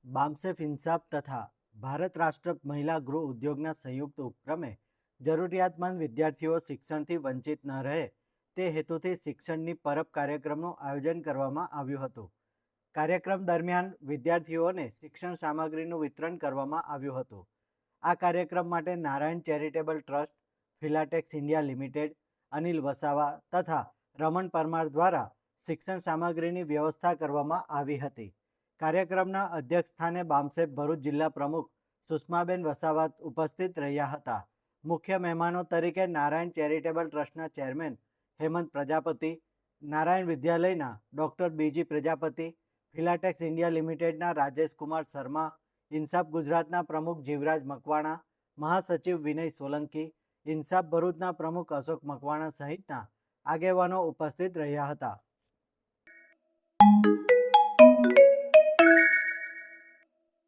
બામસેફ ઇન્સાફ તથા ભારત રાષ્ટ્ર મહિલા ગૃહ ઉદ્યોગના સંયુક્ત ઉપક્રમે જરૂરિયાતમંદ વિદ્યાર્થીઓ શિક્ષણથી વંચિત ન રહે તે હેતુથી શિક્ષણની પરબ કાર્યક્રમનું આયોજન કરવામાં આવ્યું હતું. કાર્યક્રમ દરમિયાન વિદ્યાર્થીઓને શિક્ષણ સામગ્રીનું વિતરણ કરવામાં આવ્યું હતું. આ કાર્યક્રમ માટે Narayan charitable trust, Filatex India limited, Anil Vasava તથા રમણ પરમાર દ્વારા શિક્ષણ સામગ્રીની વ્યવસ્થા કરવામાં આવી હતી. કાર્યક્રમના અધ્યક્ષસ્થાને બામસેફ ભરૂચ જિલ્લા પ્રમુખ સુષ્માબેન વસાવા ઉપસ્થિત રહ્યા હતા. મુખ્ય મહેમાનો તરીકે નારાયણ ચેરિટેબલ ટ્રસ્ટના ચેરમેન હેમંત પ્રજાપતિ, નારાયણ વિદ્યાલયના ડૉક્ટર બીજી પ્રજાપતિ, ફિલાટેક્સ ઇન્ડિયા લિમિટેડના રાજેશ કુમાર શર્મા, ઇન્સાફ ગુજરાતના પ્રમુખ જીવરાજ મકવાણા, મહાસચિવ વિનય સોલંકી, ઇન્સાફ ભરૂચના પ્રમુખ અશોક મકવાણા સહિતના આગેવાનો ઉપસ્થિત રહ્યા હતા.